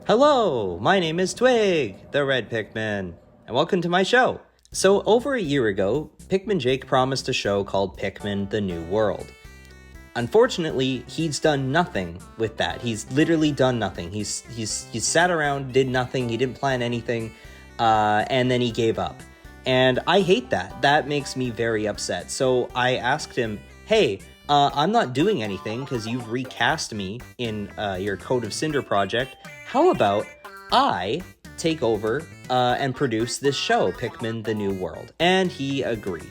Hello, my name is Twig the Red Pikmin, and welcome to my show. So over a year ago, Pikmin Jake promised a show called Pikmin the New World. Unfortunately, he's done nothing with that. He's literally done nothing. He's sat around, did nothing, he didn't plan anything, and then he gave up. And I hate that. That makes me very upset. So I asked him, hey, I'm not doing anything because you've recast me in your Code of Cinder project. How about I take over and produce this show, Pikmin the New World? And he agreed.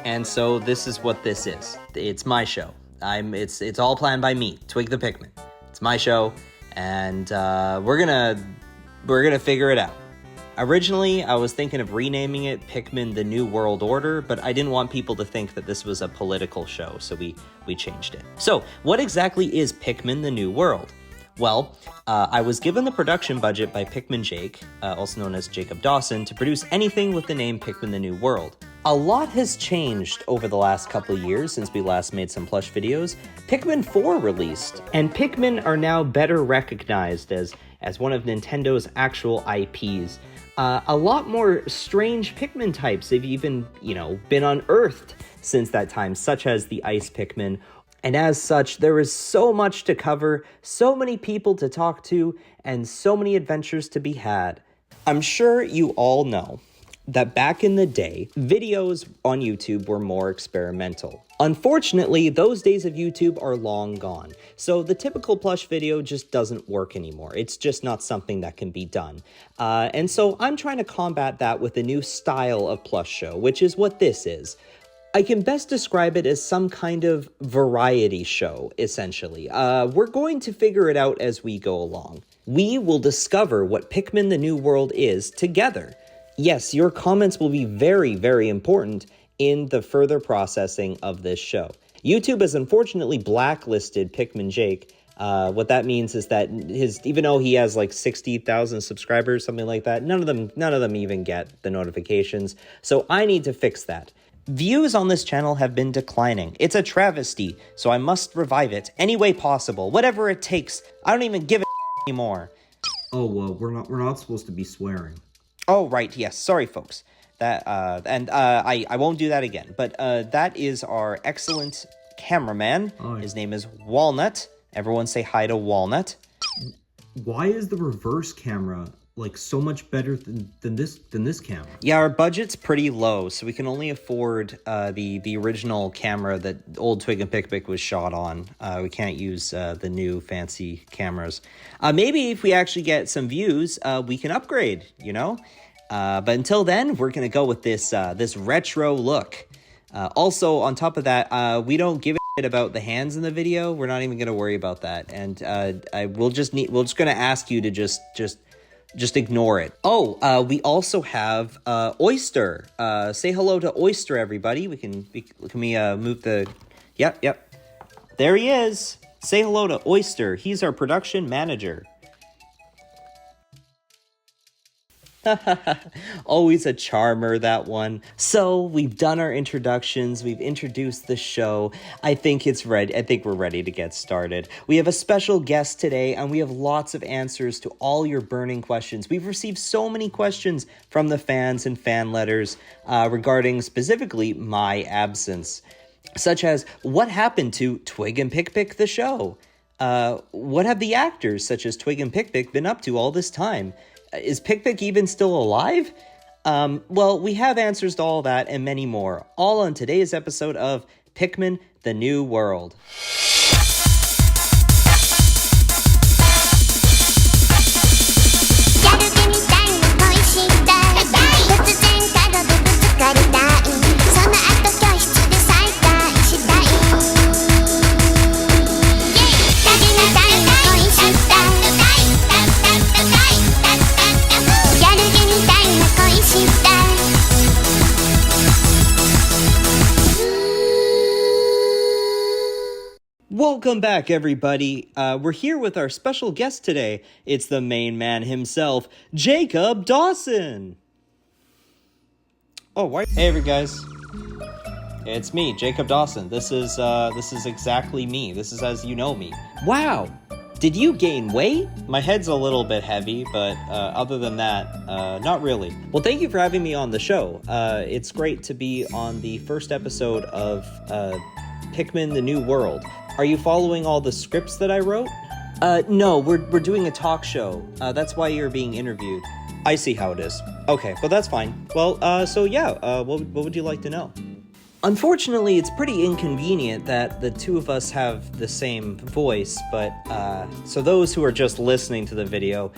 And so this is what this is. It's my show. It's all planned by me, Twig the Pikmin. It's my show, and we're gonna figure it out. Originally, I was thinking of renaming it Pikmin the New World Order, but I didn't want people to think that this was a political show, so we changed it. So, what exactly is Pikmin the New World? Well, I was given the production budget by Pikminjake, also known as Jacob Dawson, to produce anything with the name Pikmin the New World. A lot has changed over the last couple of years since we last made some plush videos. Pikmin 4 released, and Pikmin are now better recognized as one of Nintendo's actual IPs. A lot more strange Pikmin types have even, been unearthed since that time, such as the Ice Pikmin. And as such, there is so much to cover, so many people to talk to, and so many adventures to be had. I'm sure you all know that back in the day, videos on YouTube were more experimental. Unfortunately, those days of YouTube are long gone, so the typical plush video just doesn't work anymore. It's just not something that can be done. And so I'm trying to combat that with a new style of plush show, which is what this is. I can best describe it as some kind of variety show, essentially. We're going to figure it out as we go along. We will discover what Pikmin the New World is together. Yes, your comments will be very, very important in the further processing of this show. YouTube has unfortunately blacklisted Pikmin Jake. What that means is that even though he has like 60,000 subscribers, something like that, none of them even get the notifications. So I need to fix that. Views on this channel have been declining. It's a travesty, so I must revive it any way possible, whatever it takes. I don't even give a anymore. Oh, well, we're not supposed to be swearing. Oh, right, yes. Sorry, folks. I won't do that again. But that is our excellent cameraman. Oh, his name is Walnut. Everyone say hi to Walnut. Why is the reverse camera like so much better than this camera? Yeah, our budget's pretty low, so we can only afford the original camera that old Twig and Pik-pik was shot on. We can't use the new fancy cameras. Maybe if we actually get some views, we can upgrade, But until then, we're gonna go with this retro look. Also, on top of that, we don't give a shit about the hands in the video. We're not even gonna worry about that, and we're just gonna ask you to just ignore it. Oh, we also have Oyster. Say hello to Oyster, everybody. Can we move the... Yep. There he is. Say hello to Oyster. He's our production manager. Always a charmer, that one. So we've done our introductions, we've introduced the show. I think we're ready to get started. We have a special guest today, and we have lots of answers to all your burning questions. We've received so many questions from the fans and fan letters regarding specifically my absence, such as what happened to Twig and Pik-pik the show? What have the actors such as Twig and Pik-pik been up to all this time? Is Pik-pik even still alive? Well, we have answers to all that and many more, all on today's episode of Pikmin the New World. Welcome back, everybody. We're here with our special guest today. It's the main man himself, Jacob Dawson. Oh, why? Hey, guys. It's me, Jacob Dawson. This is exactly me. This is as you know me. Wow. Did you gain weight? My head's a little bit heavy, but other than that, not really. Well, thank you for having me on the show. It's great to be on the first episode of Pikmin the New World. Are you following all the scripts that I wrote? No, we're doing a talk show. That's why you're being interviewed. I see how it is. Okay, well that's fine. Well, what would you like to know? Unfortunately, it's pretty inconvenient that the two of us have the same voice, but so those who are just listening to the video,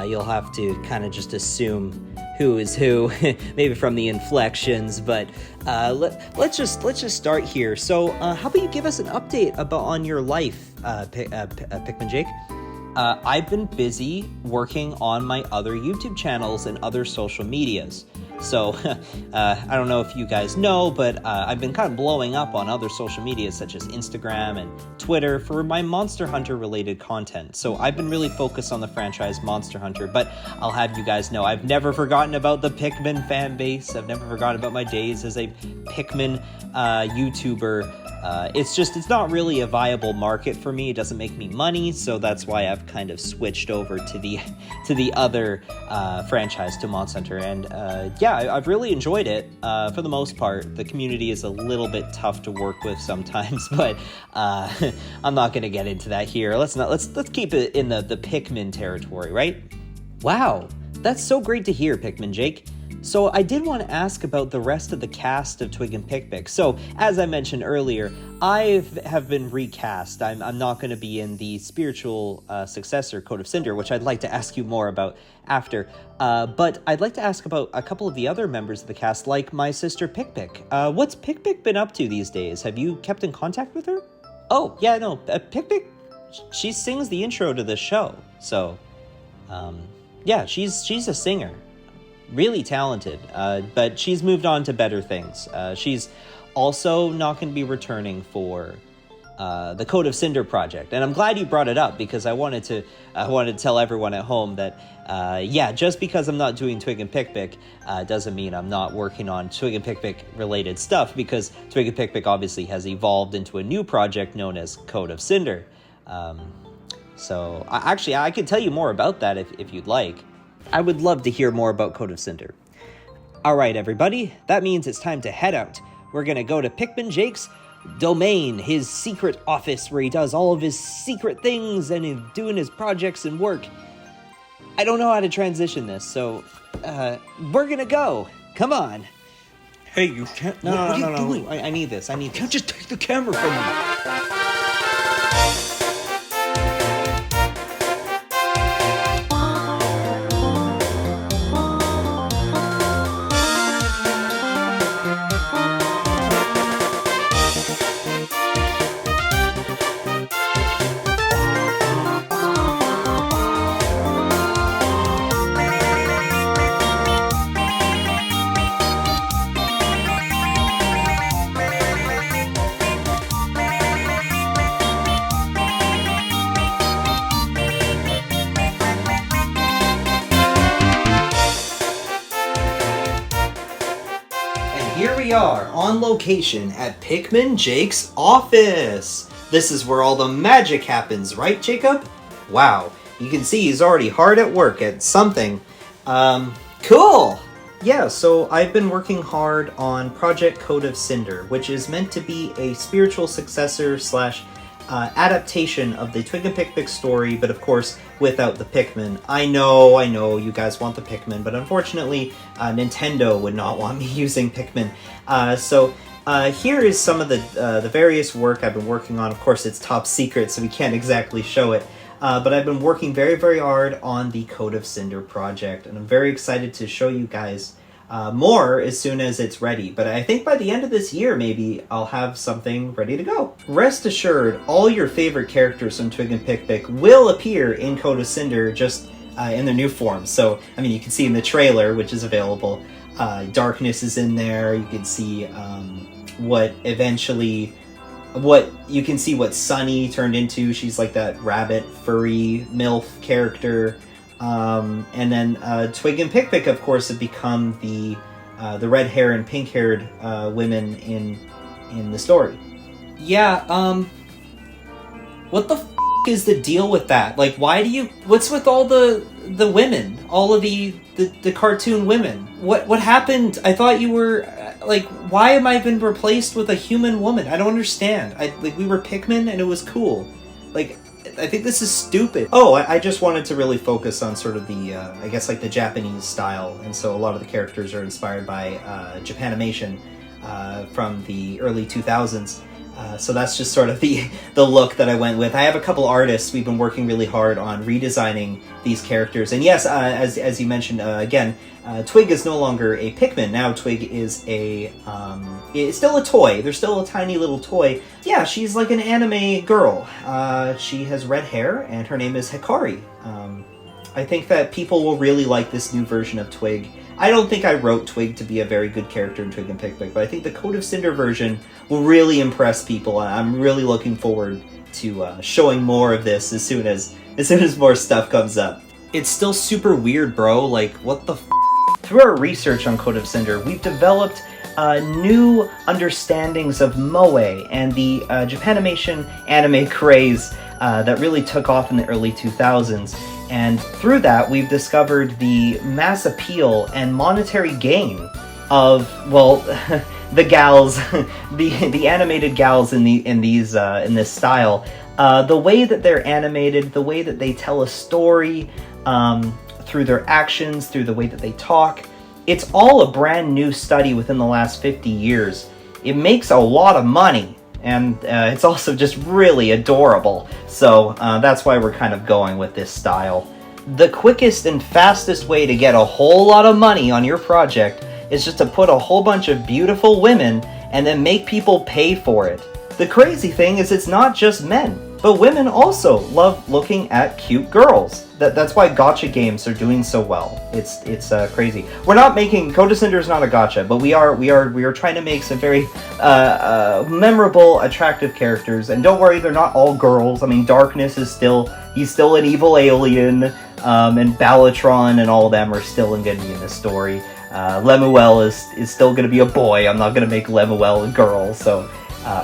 you'll have to kind of just assume who is who, maybe from the inflections, but let's just start here. So, how about you give us an update on your life, Pikmin Jake? I've been busy working on my other YouTube channels and other social medias. So, I don't know if you guys know, but I've been kind of blowing up on other social medias such as Instagram and Twitter for my Monster Hunter related content. So I've been really focused on the franchise Monster Hunter, but I'll have you guys know I've never forgotten about the Pikmin fan base. I've never forgotten about my days as a Pikmin YouTuber. It's not really a viable market for me. It doesn't make me money, so that's why I've kind of switched over to the other franchise, to Monster Hunter. And I've really enjoyed it for the most part. The community is a little bit tough to work with sometimes, but I'm not going to get into that here. Let's keep it in the Pikmin territory, right? Wow, that's so great to hear, Pikmin Jake. So I did want to ask about the rest of the cast of Twig and Pik-pik. So, as I mentioned earlier, I have been recast. I'm not going to be in the spiritual successor, Code of Cinder, which I'd like to ask you more about after. But I'd like to ask about a couple of the other members of the cast, like my sister Pik-pik. What's Pik-pik been up to these days? Have you kept in contact with her? Oh, yeah, no, Pik-pik, she sings the intro to the show. So, she's a singer. Really talented, but she's moved on to better things. She's also not going to be returning for the Code of Cinder project, and I'm glad you brought it up because I wanted to tell everyone at home that just because I'm not doing Twig and Pik-pik doesn't mean I'm not working on Twig and Pik-pik related stuff, because Twig and Pik-pik obviously has evolved into a new project known as Code of Cinder. So I could tell you more about that if you'd like. I would love to hear more about Code of Cinder. Alright everybody, that means it's time to head out. We're gonna go to Pikmin Jake's domain, his secret office where he does all of his secret things and is doing his projects and work. I don't know how to transition this, so we're gonna go. Come on. Hey, you can't... No. What are you doing? I need this. You can't just take the camera from me. Here we are, on location at Pikmin Jake's office. This is where all the magic happens, right, Jacob? Wow, you can see he's already hard at work at something. Cool! Yeah, so I've been working hard on Project Code of Cinder, which is meant to be a spiritual successor slash adaptation of the Twig and Pik-pik story, but of course without the Pikmin. I know, you guys want the Pikmin, but unfortunately Nintendo would not want me using Pikmin. So here is some of the various work I've been working on. Of course it's top secret, so we can't exactly show it. But I've been working very, very hard on the Code of Cinder project, and I'm very excited to show you guys more as soon as it's ready. But I think by the end of this year, maybe I'll have something ready to go. Rest assured, all your favorite characters from Twig and Pik-pik will appear in Code of Cinder, just in their new form. So, I mean, you can see in the trailer, which is available, Darkness is in there. You can see what you can see what Sunny turned into. She's like that rabbit, furry, MILF character. And then Twig and Pik-pik, of course, have become the red hair and pink haired women in the story. Yeah. What the f is the deal with that? Like, why do you... What's with all the women? All of the cartoon women? What happened? I thought you were... Like, why am I been replaced with a human woman? I don't understand. Like, we were Pikmin and it was cool. Like, I think this is stupid. Oh, I just wanted to really focus on sort of the, I guess, like, the Japanese style. And so a lot of the characters are inspired by Japanimation from the early 2000s. So that's just sort of the look that I went with. I have a couple artists. We've been working really hard on redesigning these characters. And yes, as you mentioned, again, Twig is no longer a Pikmin. Now Twig is it's still a toy. There's still a tiny little toy. Yeah, she's like an anime girl. She has red hair, and her name is Hikari. I think that people will really like this new version of Twig. I don't think I wrote Twig to be a very good character in Twig and Pik-pik, but I think the Coat of Cinder version will really impress people. I'm really looking forward to showing more of this as soon as more stuff comes up. It's still super weird, bro. Like, what the f***? Through our research on Coat of Cinder, we've developed new understandings of moe and the Japanimation anime craze that really took off in the early 2000s. And through that, we've discovered the mass appeal and monetary gain of, well, the gals, the animated gals in this style. The way that they're animated, the way that they tell a story, through their actions, through the way that they talk. It's all a brand new study within the last 50 years. It makes a lot of money, and it's also just really adorable. So that's why we're kind of going with this style. The quickest and fastest way to get a whole lot of money on your project is just to put a whole bunch of beautiful women and then make people pay for it. The crazy thing is it's not just men, but women also love looking at cute girls. That's why gacha games are doing so well. It's crazy. We're not making... Coat of Cinder is not a gacha, but we are trying to make some very memorable, attractive characters. And don't worry, they're not all girls. I mean, Darkness is he's still an evil alien, and Balatron and all of them are still going to be in this story. Lemuel is still going to be a boy. I'm not going to make Lemuel a girl, so...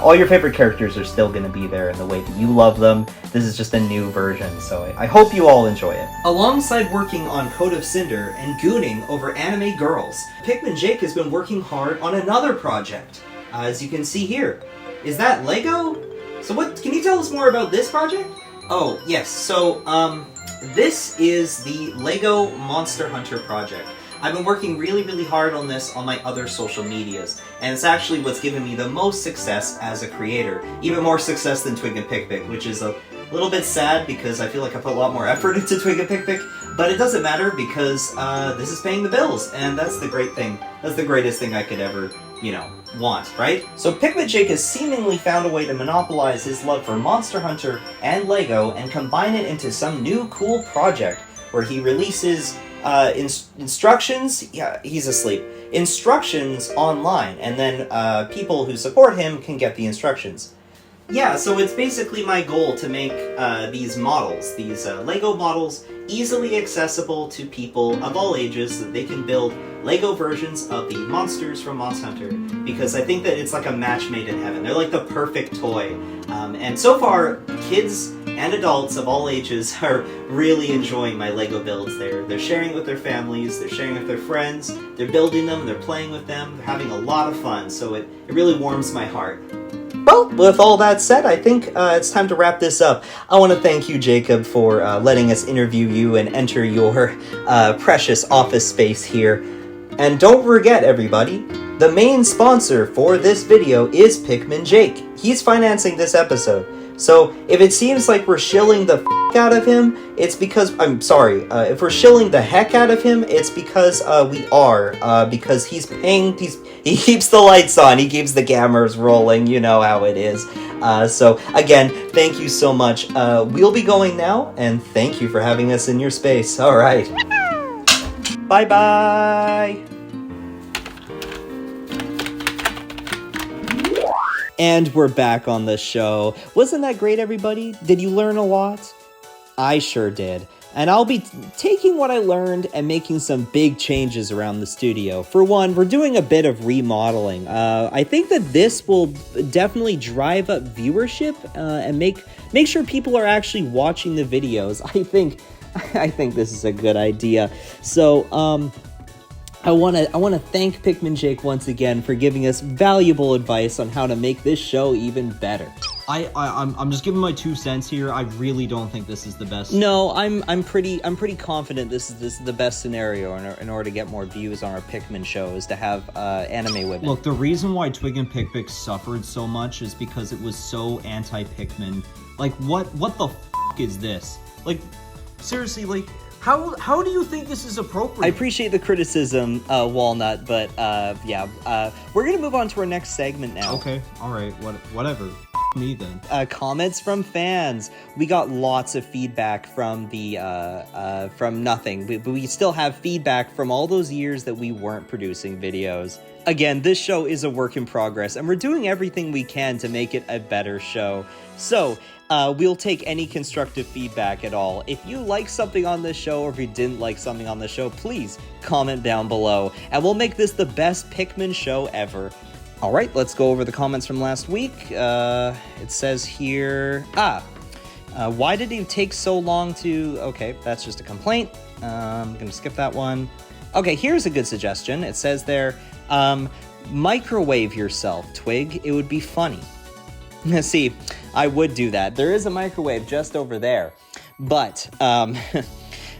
all your favorite characters are still going to be there in the way that you love them. This is just a new version, so I hope you all enjoy it. Alongside working on Coat of Cinder and gooning over anime girls, Pikmin Jake has been working hard on another project, as you can see here. Is that Lego? So can you tell us more about this project? Oh, yes, so, this is the Lego Monster Hunter project. I've been working really, really hard on this on my other social medias, and it's actually what's given me the most success as a creator. Even more success than Twig and Pik-pik, which is a little bit sad because I feel like I put a lot more effort into Twig and Pik-pik, but it doesn't matter because this is paying the bills, and that's the great thing. That's the greatest thing I could ever, want, right? So Pikmin Jake has seemingly found a way to monopolize his love for Monster Hunter and Lego and combine it into some new cool project where he releases instructions. Yeah, he's asleep. Instructions online, and then people who support him can get the instructions. Yeah, so it's basically my goal to make these models, these Lego models, easily accessible to people of all ages, so that they can build Lego versions of the monsters from Monster Hunter, because I think that it's like a match made in heaven. They're like the perfect toy. And so far, kids and adults of all ages are really enjoying my Lego builds. They're sharing with their families, they're sharing with their friends, they're building them, they're playing with them, they're having a lot of fun, so it really warms my heart. Well, with all that said, I think it's time to wrap this up. I want to thank you, Jacob, for letting us interview you and enter your precious office space here. And don't forget, everybody, the main sponsor for this video is Pikmin Jake. He's financing this episode. So if it seems like we're shilling the out of him, it's because, I'm sorry, if we're shilling the heck out of him, it's because we are, because he's paying, he keeps the lights on, he keeps the cameras rolling, you know how it is. So again, thank you so much. We'll be going now, and thank you for having us in your space. All right. Bye-bye. And we're back on the show. Wasn't that great, everybody? Did you learn a lot? I sure did. And I'll be taking what I learned and making some big changes around the studio. For one, we're doing a bit of remodeling. I think that this will definitely drive up viewership and make sure people are actually watching the videos. I think this is a good idea. So, I want to thank Pikmin Jake once again for giving us valuable advice on how to make this show even better. I'm just giving my 2 cents here. I really don't think this is the best. No, I'm pretty confident this is the best scenario in order to get more views on our Pikmin show is to have anime women. Look, the reason why Twig and Pik-pik suffered so much is because it was so anti-Pikmin. Like, what the f*** is this? Like, seriously, like, how do you think this is appropriate? I appreciate the criticism, Walnut, but yeah, we're gonna move on to our next segment now. Okay, all right, whatever. Me then. Comments from fans. We got lots of feedback from the from nothing, but we still have feedback from all those years that we weren't producing videos. Again, this show is a work in progress, and we're doing everything we can to make it a better show. So, we'll take any constructive feedback at all. If you like something on this show, or if you didn't like something on the show, please comment down below, and we'll make this the best Pikmin show ever. All right, let's go over the comments from last week. It says here, why did it take so long to... Okay, that's just a complaint. I'm going to skip that one. Okay, here's a good suggestion. It says there, microwave yourself, Twig. It would be funny. See, I would do that. There is a microwave just over there, but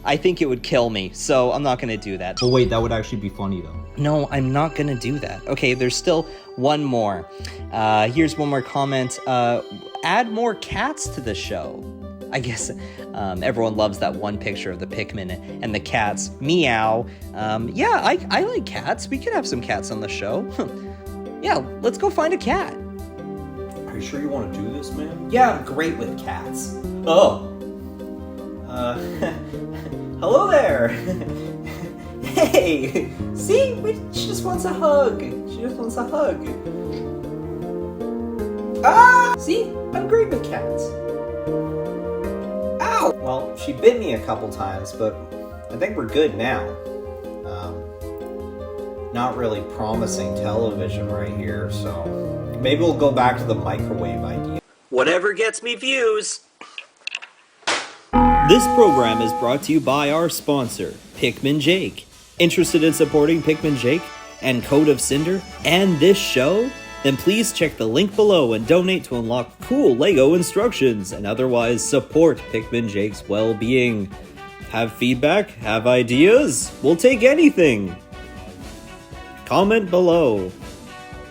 I think it would kill me, so I'm not going to do that. But wait, that would actually be funny, though. No, I'm not going to do that. Okay, there's still one more. Here's one more comment. Add more cats to the show. I guess everyone loves that one picture of the Pikmin and the cats. Meow. Yeah, I like cats. We could have some cats on the show. Yeah, let's go find a cat. Are you sure you want to do this, man? Yeah, I'm great with cats. Oh. Hello there. Hey, see? She just wants a hug. She just wants a hug. Ah! See? I'm great with cats. Ow! Well, she bit me a couple times, but I think we're good now. Not really promising television right here, so maybe we'll go back to the microwave idea. Whatever gets me views. This program is brought to you by our sponsor, Pikmin Jake. Interested in supporting Pikmin Jake and Code of Cinder and this show? Then please check the link below and donate to unlock cool LEGO instructions and otherwise support Pikmin Jake's well-being. Have feedback? Have ideas? We'll take anything. Comment below.